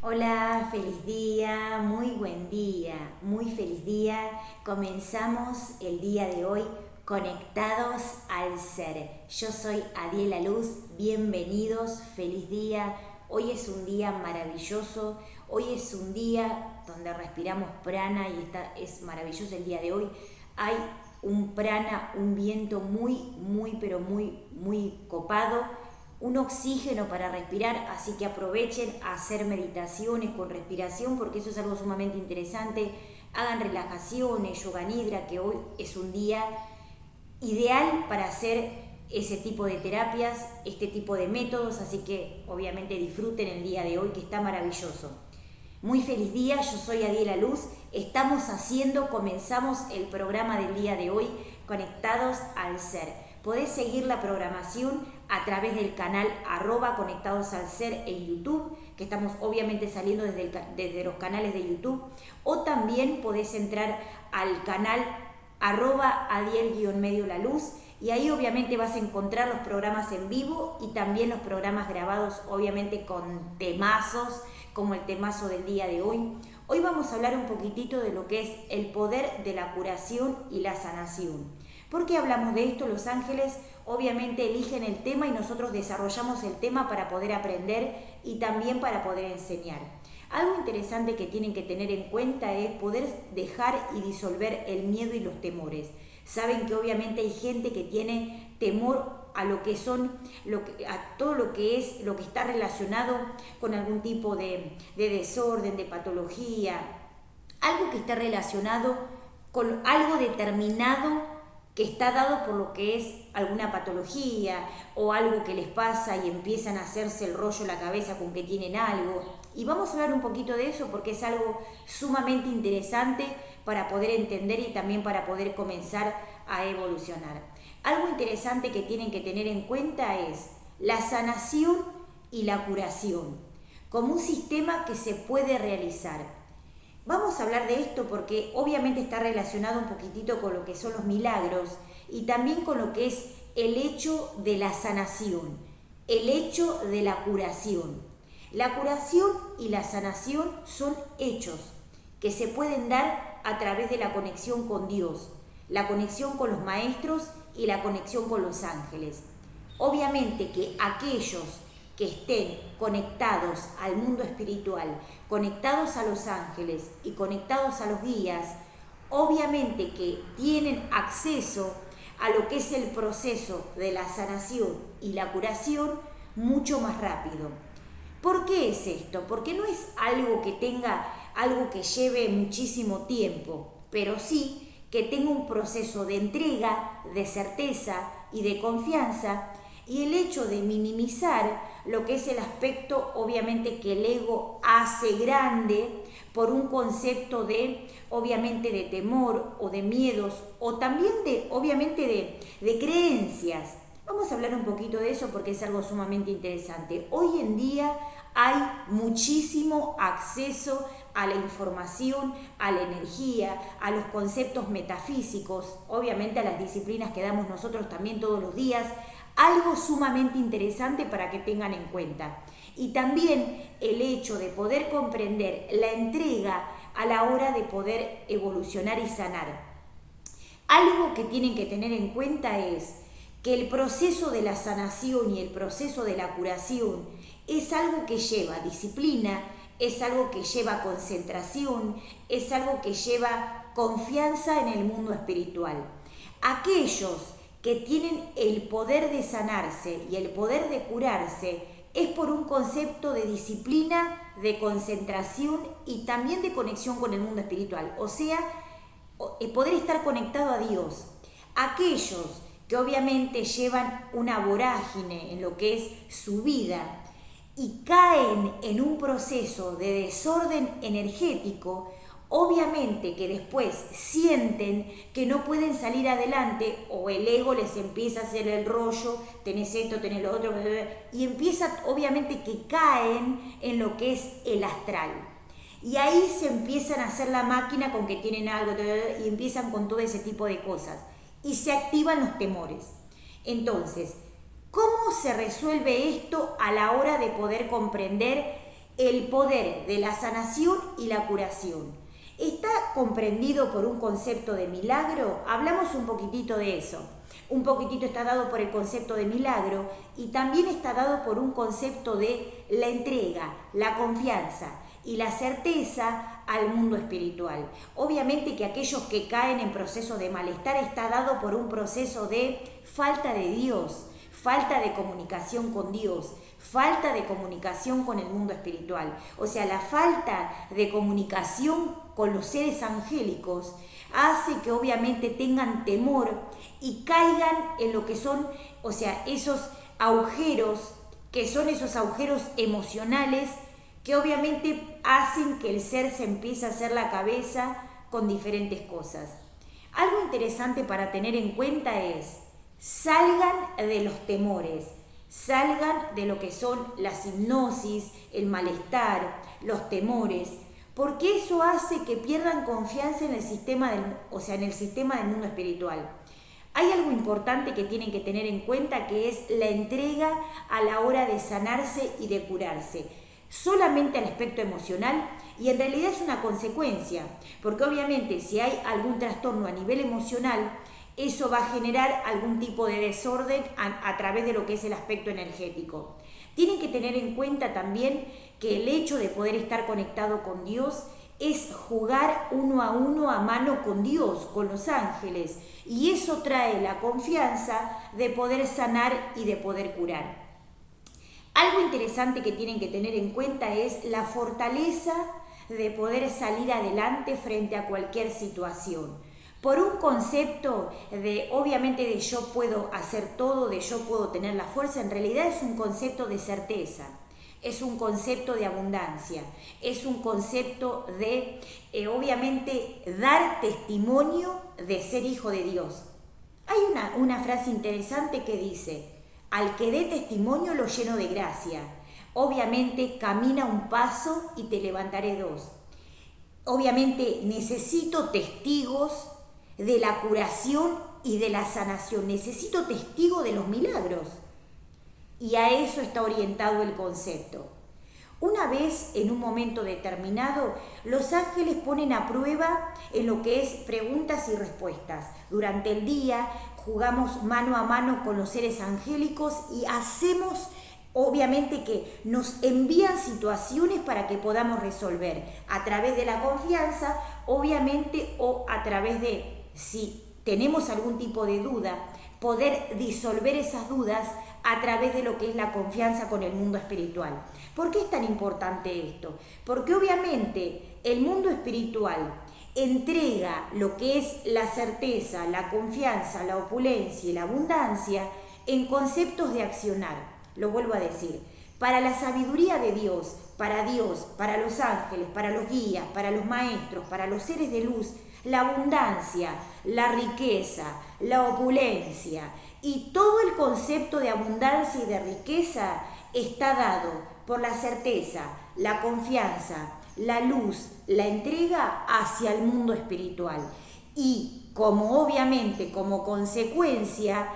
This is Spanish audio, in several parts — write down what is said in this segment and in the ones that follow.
Hola, feliz día, muy buen día, muy feliz día. Comenzamos el día de hoy conectados al ser. Yo soy Adiela Luz, bienvenidos, feliz día. Hoy es un día maravilloso, hoy es un día donde respiramos prana y es maravilloso el día de hoy. Hay un prana, un viento pero muy copado, un oxígeno para respirar, así que aprovechen a hacer meditaciones con respiración porque eso es algo sumamente interesante. Hagan relajaciones, yoga nidra, que hoy es un día ideal para hacer ese tipo de terapias, este tipo de métodos, así que obviamente disfruten el día de hoy que está maravilloso. Muy feliz día, yo soy Adiela Luz, comenzamos el programa del día de hoy, Conectados al Ser. Podés seguir la programación a través del canal @Conectados al Ser en YouTube, que estamos obviamente saliendo desde los canales de YouTube, o también podés entrar al canal @Adiel_medio la luz, y ahí obviamente vas a encontrar los programas en vivo y también los programas grabados, obviamente con temazos, como el temazo del día de hoy. Hoy vamos a hablar un poquitito de lo que es el poder de la curación y la sanación. ¿Por qué hablamos de esto? Los ángeles obviamente eligen el tema y nosotros desarrollamos el tema para poder aprender y también para poder enseñar. Algo interesante que tienen que tener en cuenta es poder dejar y disolver el miedo y los temores. Saben que obviamente hay gente que tiene temor a lo que son, a todo lo que está relacionado con algún tipo de desorden, de patología, algo que está relacionado con algo determinado que está dado por lo que es alguna patología o algo que les pasa y empiezan a hacerse el rollo en la cabeza con que tienen algo. Y vamos a hablar un poquito de eso porque es algo sumamente interesante para poder entender y también para poder comenzar a evolucionar. Algo interesante que tienen que tener en cuenta es la sanación y la curación como un sistema que se puede realizar. Vamos a hablar de esto porque obviamente está relacionado un poquitito con lo que son los milagros y también con lo que es el hecho de la sanación, el hecho de la curación. La curación y la sanación son hechos que se pueden dar a través de la conexión con Dios, la conexión con los maestros y la conexión con los ángeles. Obviamente que aquellos que estén conectados al mundo espiritual, conectados a los ángeles y conectados a los guías, obviamente que tienen acceso a lo que es el proceso de la sanación y la curación mucho más rápido. ¿Por qué es esto? Porque no es algo que lleve muchísimo tiempo, pero sí que tenga un proceso de entrega, de certeza y de confianza, y el hecho de minimizar lo que es el aspecto obviamente que el ego hace grande por un concepto de obviamente de temor o de miedos o también de creencias. Vamos a hablar un poquito de eso porque es algo sumamente interesante. Hoy en día hay muchísimo acceso a la información, a la energía, a los conceptos metafísicos, obviamente a las disciplinas que damos nosotros también todos los días. Algo sumamente interesante para que tengan en cuenta. Y también el hecho de poder comprender la entrega a la hora de poder evolucionar y sanar. Algo que tienen que tener en cuenta es que el proceso de la sanación y el proceso de la curación es algo que lleva disciplina, es algo que lleva concentración, es algo que lleva confianza en el mundo espiritual. Aquellos que tienen el poder de sanarse y el poder de curarse es por un concepto de disciplina, de concentración y también de conexión con el mundo espiritual, o sea, poder estar conectado a Dios. Aquellos que obviamente llevan una vorágine en lo que es su vida y caen en un proceso de desorden energético, obviamente que después sienten que no pueden salir adelante o el ego les empieza a hacer el rollo, tenés esto, tenés lo otro, y empieza obviamente que caen en lo que es el astral. Y ahí se empiezan a hacer la máquina con que tienen algo y empiezan con todo ese tipo de cosas. Y se activan los temores. Entonces, ¿cómo se resuelve esto a la hora de poder comprender el poder de la sanación y la curación. ¿Está comprendido por un concepto de milagro? Hablamos un poquitito de eso. Un poquitito está dado por el concepto de milagro y también está dado por un concepto de la entrega, la confianza y la certeza al mundo espiritual. Obviamente que aquellos que caen en procesos de malestar está dado por un proceso de falta de Dios, falta de comunicación con Dios, falta de comunicación con el mundo espiritual. O sea, la falta de comunicación con los seres angélicos hace que obviamente tengan temor y caigan en lo que son, o sea, esos agujeros, que son esos agujeros emocionales que obviamente hacen que el ser se empiece a hacer la cabeza con diferentes cosas. Algo interesante para tener en cuenta es, salgan de los temores, salgan de lo que son las hipnosis, el malestar, los temores, porque eso hace que pierdan confianza en el sistema en el sistema del mundo espiritual. Hay algo importante que tienen que tener en cuenta, que es la entrega a la hora de sanarse y de curarse. Solamente al aspecto emocional, y en realidad es una consecuencia, porque obviamente si hay algún trastorno a nivel emocional, eso va a generar algún tipo de desorden a través de lo que es el aspecto energético. Tienen que tener en cuenta también que el hecho de poder estar conectado con Dios es jugar uno a mano con Dios, con los ángeles, y eso trae la confianza de poder sanar y de poder curar. Algo interesante que tienen que tener en cuenta es la fortaleza de poder salir adelante frente a cualquier situación. Por un concepto de, obviamente, de yo puedo hacer todo, de yo puedo tener la fuerza, en realidad es un concepto de certeza, es un concepto de abundancia, es un concepto de, obviamente, dar testimonio de ser hijo de Dios. Hay una frase interesante que dice: al que dé testimonio lo lleno de gracia. Obviamente camina un paso y te levantaré dos. Obviamente necesito testigos de la curación y de la sanación. Necesito testigos de los milagros. Y a eso está orientado el concepto. Una vez, en un momento determinado, los ángeles ponen a prueba en lo que es preguntas y respuestas. Durante el día jugamos mano a mano con los seres angélicos y hacemos, obviamente, que nos envían situaciones para que podamos resolver a través de la confianza, obviamente, o a través de, si tenemos algún tipo de duda, poder disolver esas dudas a través de lo que es la confianza con el mundo espiritual. ¿Por qué es tan importante esto? Porque obviamente el mundo espiritual entrega lo que es la certeza, la confianza, la opulencia y la abundancia en conceptos de accionar. Lo vuelvo a decir, para la sabiduría de Dios, para los ángeles, para los guías, para los maestros, para los seres de luz, la abundancia, la riqueza, la opulencia y todo el concepto de abundancia y de riqueza está dado por la certeza, la confianza, la luz, la entrega hacia el mundo espiritual. Y como obviamente, como consecuencia,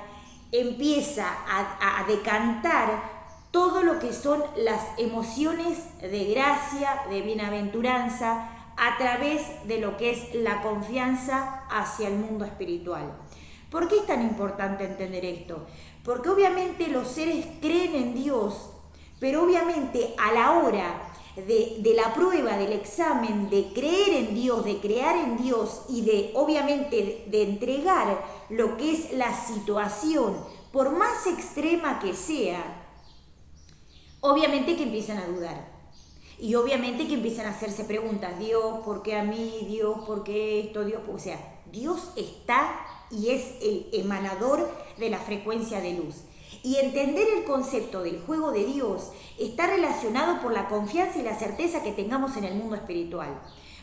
empieza a decantar todo lo que son las emociones de gracia, de bienaventuranza, a través de lo que es la confianza hacia el mundo espiritual. ¿Por qué es tan importante entender esto? Porque obviamente los seres creen en Dios, pero obviamente a la hora de la prueba, del examen, de creer en Dios, de crear en Dios y de obviamente de entregar lo que es la situación, por más extrema que sea, obviamente que empiezan a dudar. Y obviamente que empiezan a hacerse preguntas: Dios, ¿por qué a mí? Dios, ¿por qué esto? Dios, o sea, Dios está y es el emanador de la frecuencia de luz. Y entender el concepto del juego de Dios está relacionado por la confianza y la certeza que tengamos en el mundo espiritual.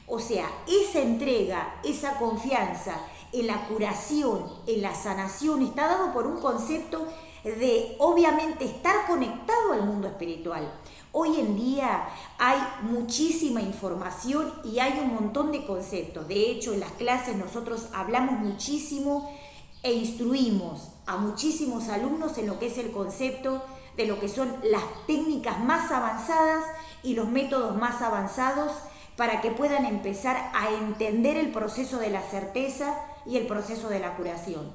O sea, esa entrega, esa confianza en la curación, en la sanación, está dado por un concepto de obviamente estar conectado al mundo espiritual. Hoy en día hay muchísima información y hay un montón de conceptos. De hecho, en las clases nosotros hablamos muchísimo e instruimos a muchísimos alumnos en lo que es el concepto de lo que son las técnicas más avanzadas y los métodos más avanzados para que puedan empezar a entender el proceso de la certeza y el proceso de la curación.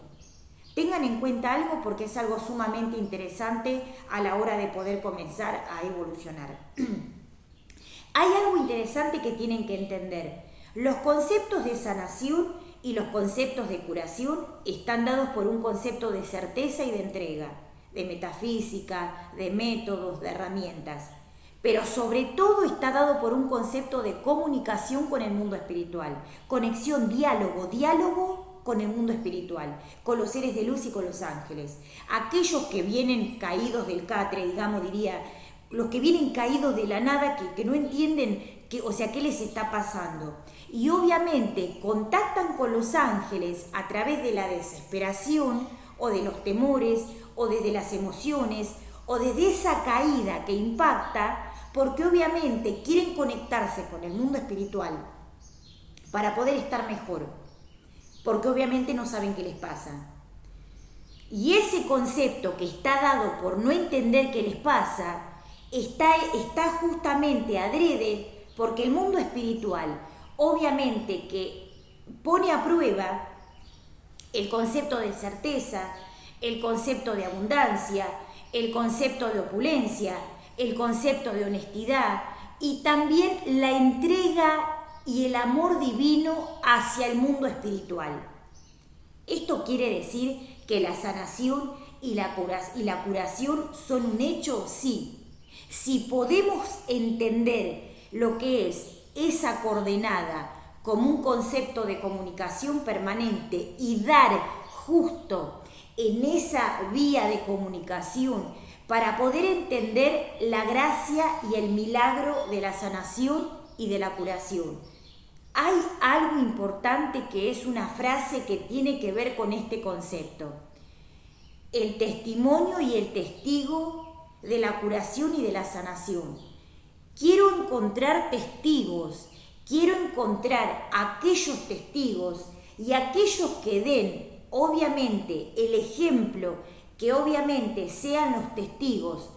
Tengan en cuenta algo porque es algo sumamente interesante a la hora de poder comenzar a evolucionar. Hay algo interesante que tienen que entender. Los conceptos de sanación y los conceptos de curación están dados por un concepto de certeza y de entrega, de metafísica, de métodos, de herramientas. Pero sobre todo está dado por un concepto de comunicación con el mundo espiritual, conexión, diálogo con el mundo espiritual, con los seres de luz y con los ángeles. Aquellos que vienen caídos del catre, digamos, diría, los que vienen caídos de la nada, que no entienden qué les está pasando. Y obviamente contactan con los ángeles a través de la desesperación o de los temores o desde las emociones o desde esa caída que impacta, porque obviamente quieren conectarse con el mundo espiritual para poder estar mejor, porque obviamente no saben qué les pasa. Y ese concepto que está dado por no entender qué les pasa, está justamente adrede, porque el mundo espiritual obviamente que pone a prueba el concepto de certeza, el concepto de abundancia, el concepto de opulencia, el concepto de honestidad y también la entrega y el amor divino hacia el mundo espiritual. Esto quiere decir que la sanación y la curación son un hecho, sí. Si podemos entender lo que es esa coordenada como un concepto de comunicación permanente y dar justo en esa vía de comunicación para poder entender la gracia y el milagro de la sanación y de la curación. Hay algo importante que es una frase que tiene que ver con este concepto. El testimonio y el testigo de la curación y de la sanación. Quiero encontrar testigos, quiero encontrar aquellos testigos y aquellos que den, obviamente, el ejemplo, que obviamente sean los testigos,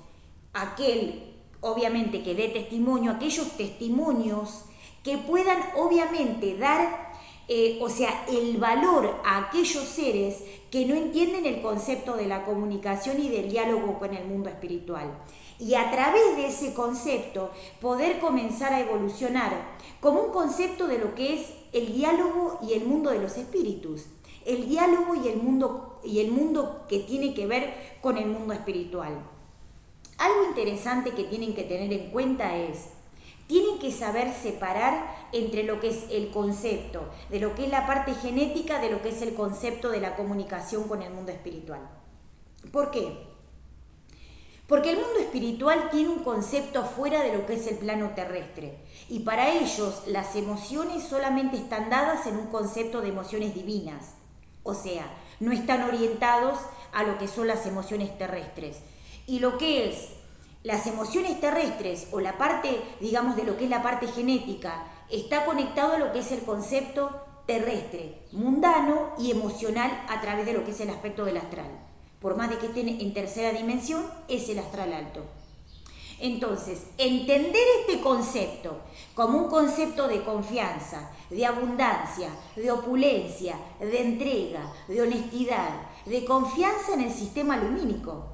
aquel, obviamente, que dé testimonio, aquellos testimonios que puedan, obviamente, dar, el valor a aquellos seres que no entienden el concepto de la comunicación y del diálogo con el mundo espiritual. Y a través de ese concepto poder comenzar a evolucionar como un concepto de lo que es el diálogo y el mundo de los espíritus, el diálogo y el mundo que tiene que ver con el mundo espiritual. Algo interesante que tienen que tener en cuenta es, tienen que saber separar entre lo que es el concepto, de lo que es la parte genética, de lo que es el concepto de la comunicación con el mundo espiritual. ¿Por qué? Porque el mundo espiritual tiene un concepto fuera de lo que es el plano terrestre. Y para ellos las emociones solamente están dadas en un concepto de emociones divinas. O sea, no están orientados a lo que son las emociones terrestres. Y lo que es las emociones terrestres o la parte, digamos, de lo que es la parte genética, está conectado a lo que es el concepto terrestre, mundano y emocional a través de lo que es el aspecto del astral. Por más de que estén en tercera dimensión, es el astral alto. Entonces, entender este concepto como un concepto de confianza, de abundancia, de opulencia, de entrega, de honestidad, de confianza en el sistema lumínico,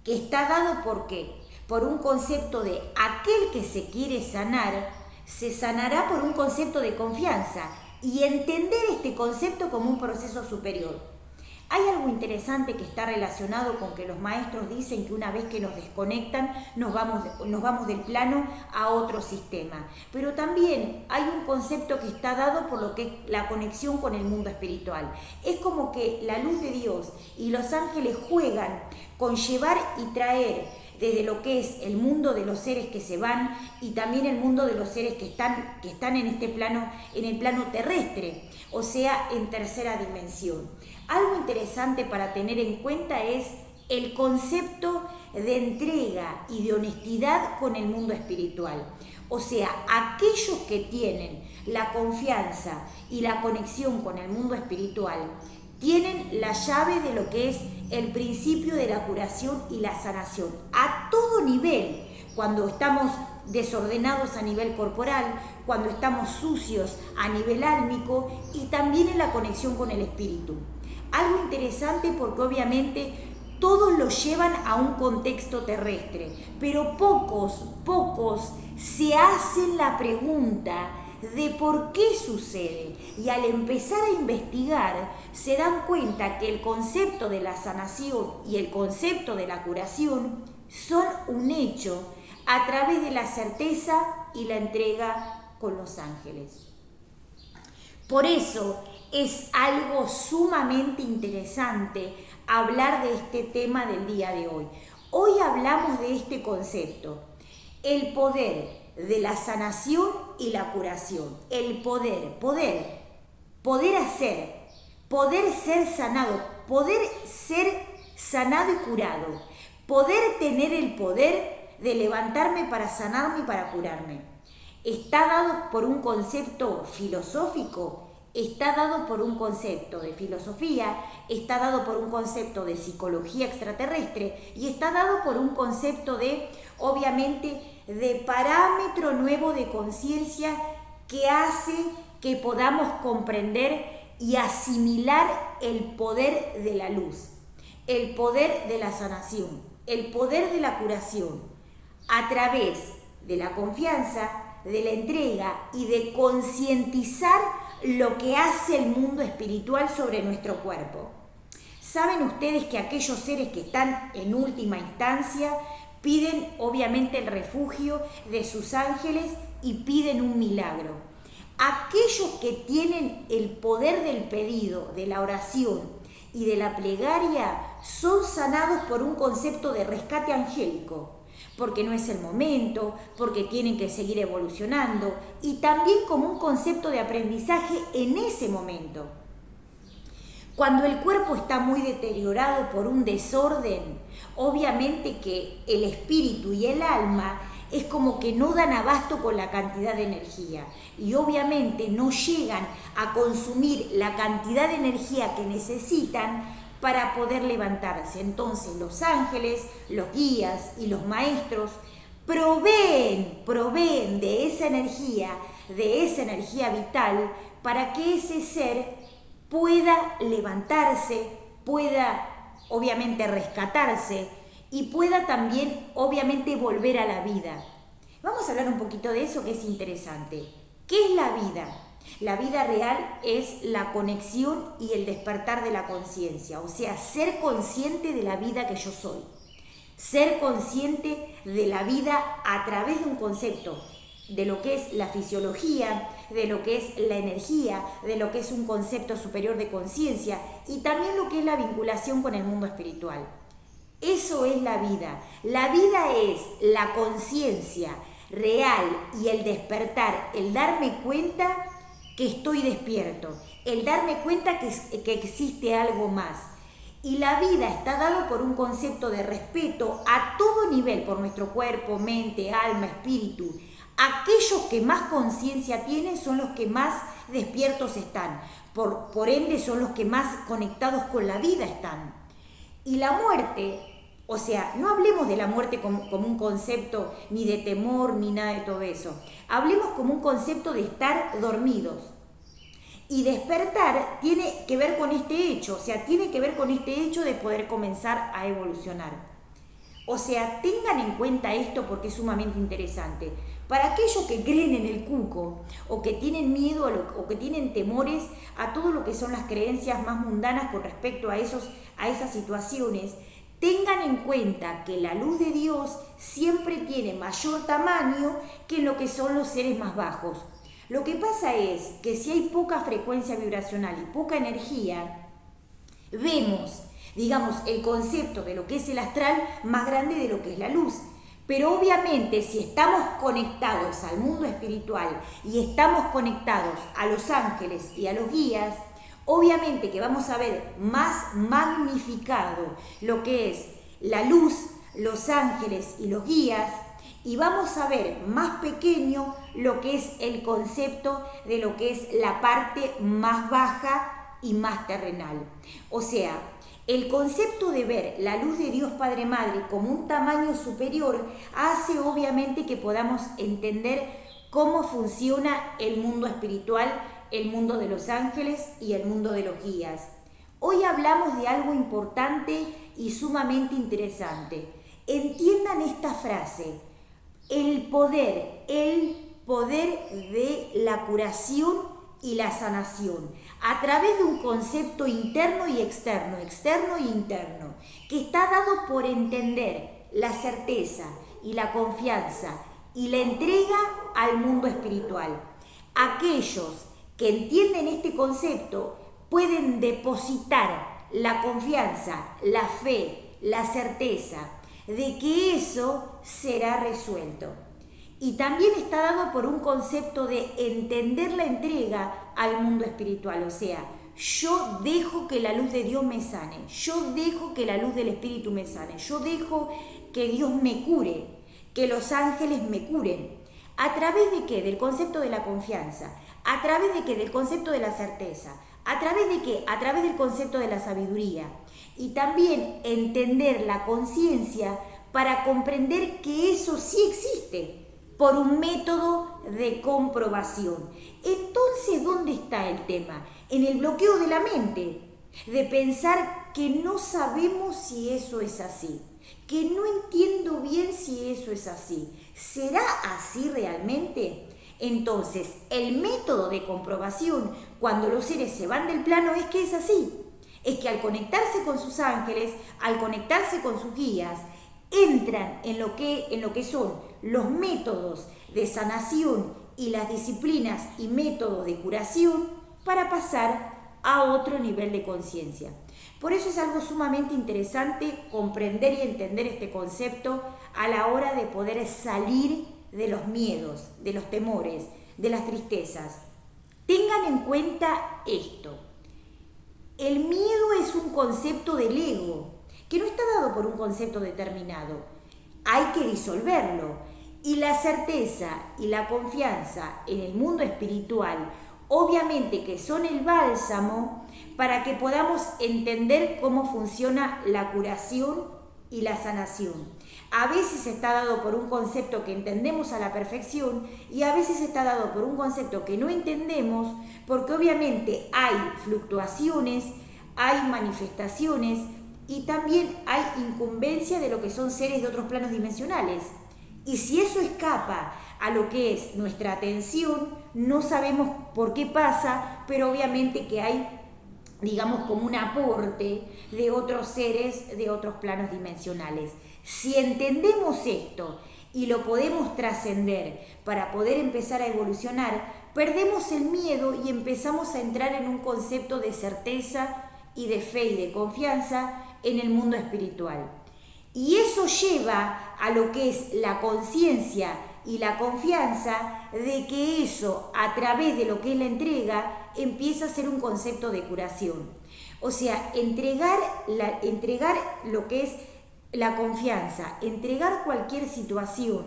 que está dado ¿por qué? Por un concepto de aquel que se quiere sanar, se sanará por un concepto de confianza y entender este concepto como un proceso superior. Hay algo interesante que está relacionado con que los maestros dicen que una vez que nos desconectan nos vamos del plano a otro sistema. Pero también hay un concepto que está dado por lo que es la conexión con el mundo espiritual. Es como que la luz de Dios y los ángeles juegan con llevar y traer desde lo que es el mundo de los seres que se van y también el mundo de los seres que están en este plano, en el plano terrestre, o sea, en tercera dimensión. Algo interesante para tener en cuenta es el concepto de entrega y de honestidad con el mundo espiritual. O sea, aquellos que tienen la confianza y la conexión con el mundo espiritual tienen la llave de lo que es el principio de la curación y la sanación a todo nivel, cuando estamos desordenados a nivel corporal, cuando estamos sucios a nivel álmico y también en la conexión con el espíritu. Algo interesante porque obviamente todos lo llevan a un contexto terrestre, pero pocos se hacen la pregunta de por qué sucede, y al empezar a investigar se dan cuenta que el concepto de la sanación y el concepto de la curación son un hecho a través de la certeza y la entrega con los ángeles. Por eso es algo sumamente interesante hablar de este tema del día de hoy. Hoy hablamos de este concepto, el poder de la sanación y la curación. El poder hacer, poder ser sanado, poder ser sanado y curado, poder tener el poder de levantarme para sanarme y para curarme. Está dado por un concepto filosófico, está dado por un concepto de filosofía, está dado por un concepto de psicología extraterrestre y está dado por un concepto de, obviamente, de parámetro nuevo de conciencia que hace que podamos comprender y asimilar el poder de la luz, el poder de la sanación, el poder de la curación, a través de la confianza, de la entrega y de concientizar lo que hace el mundo espiritual sobre nuestro cuerpo. ¿Saben ustedes que aquellos seres que están en última instancia piden obviamente el refugio de sus ángeles y piden un milagro? Aquellos que tienen el poder del pedido, de la oración y de la plegaria son sanados por un concepto de rescate angélico, porque no es el momento, porque tienen que seguir evolucionando y también como un concepto de aprendizaje en ese momento. Cuando el cuerpo está muy deteriorado por un desorden, obviamente que el espíritu y el alma es como que no dan abasto con la cantidad de energía y obviamente no llegan a consumir la cantidad de energía que necesitan para poder levantarse. Entonces los ángeles, los guías y los maestros proveen de esa energía vital para que ese ser pueda levantarse, pueda obviamente rescatarse y pueda también obviamente volver a la vida. Vamos a hablar un poquito de eso que es interesante. ¿Qué es la vida? La vida real es la conexión y el despertar de la conciencia, o sea, ser consciente de la vida que yo soy. Ser consciente de la vida a través de un concepto, de lo que es la fisiología, de lo que es la energía, de lo que es un concepto superior de conciencia y también lo que es la vinculación con el mundo espiritual. Eso es la vida. La vida es la conciencia real y el despertar, el darme cuenta que estoy despierto, el darme cuenta que existe algo más. Y la vida está dado por un concepto de respeto a todo nivel, por nuestro cuerpo, mente, alma, espíritu. Aquellos que más conciencia tienen son los que más despiertos están, por ende son los que más conectados con la vida están. Y la muerte, o sea, no hablemos de la muerte como un concepto ni de temor ni nada de todo eso. Hablemos como un concepto de estar dormidos. Y despertar tiene que ver con este hecho, o sea, tiene que ver con este hecho de poder comenzar a evolucionar. O sea, tengan en cuenta esto porque es sumamente interesante. Para aquellos que creen en el cuco o que tienen miedo o que tienen temores a todo lo que son las creencias más mundanas con respecto a esas situaciones, tengan en cuenta que la luz de Dios siempre tiene mayor tamaño que lo que son los seres más bajos. Lo que pasa es que si hay poca frecuencia vibracional y poca energía, vemos, digamos, el concepto de lo que es el astral más grande de lo que es la luz. Pero obviamente si estamos conectados al mundo espiritual y estamos conectados a los ángeles y a los guías, obviamente que vamos a ver más magnificado lo que es la luz, los ángeles y los guías, y vamos a ver más pequeño lo que es el concepto de lo que es la parte más baja y más terrenal. O sea, el concepto de ver la luz de Dios Padre Madre como un tamaño superior hace obviamente que podamos entender cómo funciona el mundo espiritual, el mundo de los ángeles y el mundo de los guías. Hoy hablamos de algo importante y sumamente interesante. Entiendan esta frase: el poder de la curación y la sanación, a través de un concepto interno y externo, externo e interno, que está dado por entender la certeza y la confianza y la entrega al mundo espiritual. Aquellos que entienden este concepto pueden depositar la confianza, la fe, la certeza de que eso será resuelto. Y también está dado por un concepto de entender la entrega al mundo espiritual. O sea, yo dejo que la luz de Dios me sane, yo dejo que la luz del Espíritu me sane, yo dejo que Dios me cure, que los ángeles me curen. ¿A través de qué? Del concepto de la confianza. ¿A través de qué? Del concepto de la certeza. ¿A través de qué? A través del concepto de la sabiduría. Y también entender la conciencia para comprender que eso sí existe por un método de comprobación. Entonces, ¿dónde está el tema? En el bloqueo de la mente, de pensar que no sabemos si eso es así, que no entiendo bien si eso es así. ¿Será así realmente? Entonces, el método de comprobación, cuando los seres se van del plano, es que es así. Es que al conectarse con sus ángeles, al conectarse con sus guías, entran en lo que son los métodos de sanación y las disciplinas y métodos de curación para pasar a otro nivel de conciencia. Por eso es algo sumamente interesante comprender y entender este concepto a la hora de poder salir de los miedos, de los temores, de las tristezas. Tengan en cuenta esto. El miedo es un concepto del ego, que no está dado por un concepto determinado. Hay que disolverlo. Y la certeza y la confianza en el mundo espiritual, obviamente que son el bálsamo para que podamos entender cómo funciona la curación y la sanación. A veces está dado por un concepto que entendemos a la perfección y a veces está dado por un concepto que no entendemos, porque obviamente hay fluctuaciones, hay manifestaciones y también hay incumbencia de lo que son seres de otros planos dimensionales. Y si eso escapa a lo que es nuestra atención, no sabemos por qué pasa, pero obviamente que hay, digamos, como un aporte de otros seres de otros planos dimensionales. Si entendemos esto y lo podemos trascender para poder empezar a evolucionar, perdemos el miedo y empezamos a entrar en un concepto de certeza y de fe y de confianza en el mundo espiritual. Y eso lleva a lo que es la conciencia y la confianza de que eso, a través de lo que es la entrega, empieza a ser un concepto de curación. O sea, entregar lo que es la confianza, entregar cualquier situación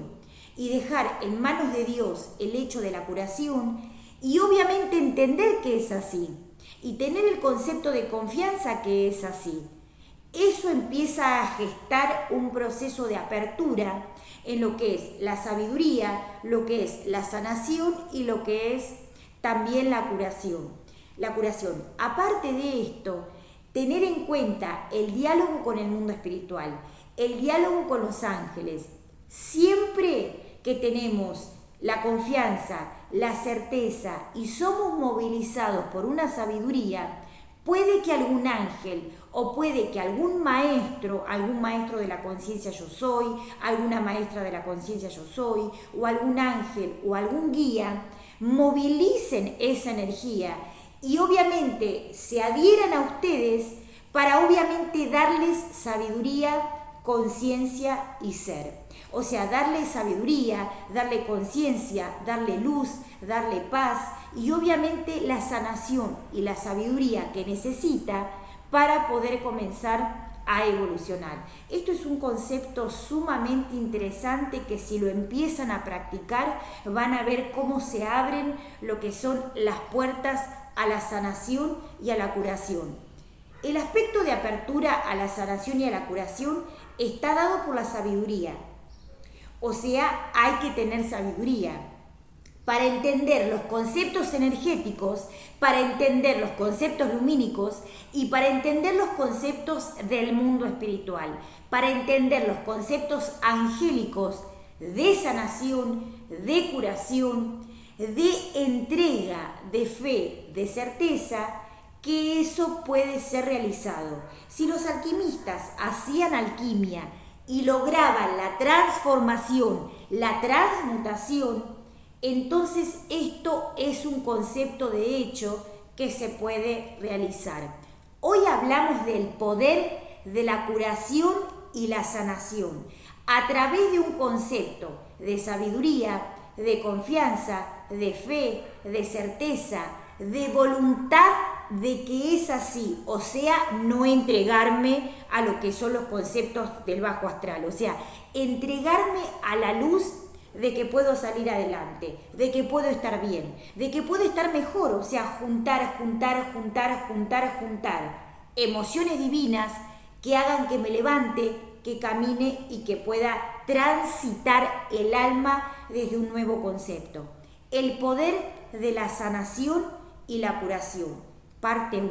y dejar en manos de Dios el hecho de la curación y obviamente entender que es así y tener el concepto de confianza que es así. Eso empieza a gestar un proceso de apertura en lo que es la sabiduría, lo que es la sanación y lo que es también la curación. La curación. Aparte de esto, tener en cuenta el diálogo con el mundo espiritual, el diálogo con los ángeles. Siempre que tenemos la confianza, la certeza y somos movilizados por una sabiduría, puede que algún ángel o puede que algún maestro de la conciencia yo soy, alguna maestra de la conciencia yo soy, o algún ángel o algún guía, movilicen esa energía y obviamente se adhieran a ustedes para obviamente darles sabiduría, conciencia y ser. O sea, darle sabiduría, darle conciencia, darle luz, darle paz y obviamente la sanación y la sabiduría que necesita para poder comenzar a evolucionar. Esto es un concepto sumamente interesante que si lo empiezan a practicar van a ver cómo se abren lo que son las puertas a la sanación y a la curación. El aspecto de apertura a la sanación y a la curación está dado por la sabiduría. O sea, hay que tener sabiduría para entender los conceptos energéticos, para entender los conceptos lumínicos y para entender los conceptos del mundo espiritual, para entender los conceptos angélicos de sanación, de curación, de entrega, de fe, de certeza, que eso puede ser realizado. Si los alquimistas hacían alquimia y lograban la transformación, la transmutación, entonces esto es un concepto de hecho que se puede realizar. Hoy hablamos del poder de la curación y la sanación a través de un concepto de sabiduría, de confianza, de fe, de certeza, de voluntad de que es así, o sea, no entregarme a lo que son los conceptos del bajo astral, o sea, entregarme a la luz de que puedo salir adelante, de que puedo estar bien, de que puedo estar mejor, o sea, juntar emociones divinas que hagan que me levante, que camine y que pueda transitar el alma desde un nuevo concepto. El poder de la sanación y la curación, parte 1.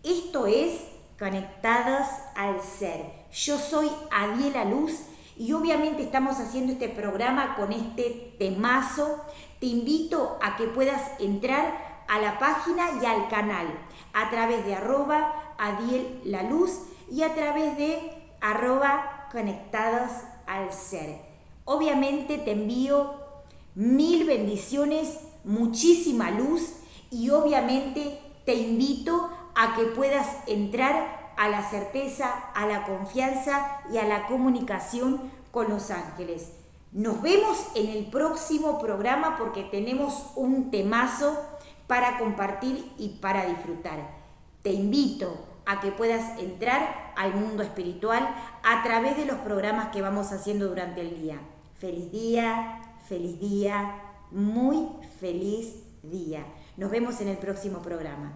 Esto es Conectadas al Ser. Yo soy Adiela Luz y obviamente estamos haciendo este programa con este temazo. Te invito a que puedas entrar a la página y al canal a través de @adielaluz y a través de @conectadas al ser. Obviamente te envío 1000 bendiciones, muchísima luz y obviamente te invito a que puedas entrar a la certeza, a la confianza y a la comunicación con los ángeles. Nos vemos en el próximo programa porque tenemos un temazo para compartir y para disfrutar. Te invito a que puedas entrar al mundo espiritual a través de los programas que vamos haciendo durante el día. Feliz día, muy feliz día. Nos vemos en el próximo programa.